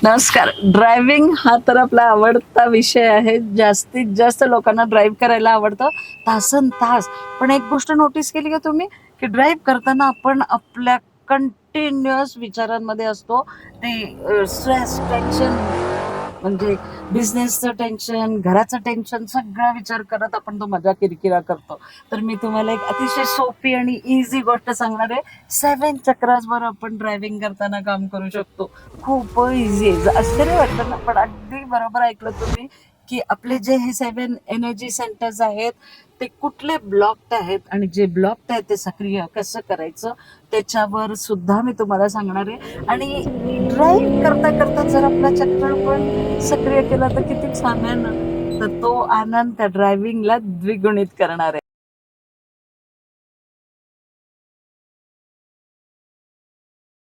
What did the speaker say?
नमस्कार. ड्रायव्हिंग हा तर आपला आवडता विषय आहे. जास्तीत जास्त लोकांना ड्राईव्ह करायला आवडतं तासन तास. पण एक गोष्ट नोटीस केली का तुम्ही, की ड्राईव्ह करताना आपण आपल्या कंटिन्युअस विचारांमध्ये असतो. ते स्ट्रेस, टेन्शन म्हणजे बिझनेसचं टेन्शन, घराचं टेन्शन सगळा विचार करत आपण तो मजा किरकिरा करतो. तर मी तुम्हाला एक अतिशय सोपी आणि इझी गोष्ट सांगणार आहे. 7 चक्रासवर आपण ड्रायव्हिंग करताना काम करू शकतो. खूप इझी आहे. आश्चर्य वाटतं ना, पण अगदी बरोबर ऐकलं तुम्ही, की आपले जे हे 7 एनर्जी सेंटर्स आहेत, ते कुठले ब्लॉक्ड आहेत आणि जे ब्लॉक्ड आहेत ते सक्रिय कसं करायचं त्याच्यावर सुद्धा मी तुम्हाला सांगणार आहे. आणि ड्राईव्ह करता करता जर आपला चक्र पण सक्रिय केला तर किती छान आहे ना. तर तो आनंद त्या ड्रायव्हिंगला द्विगुणित करणार आहे.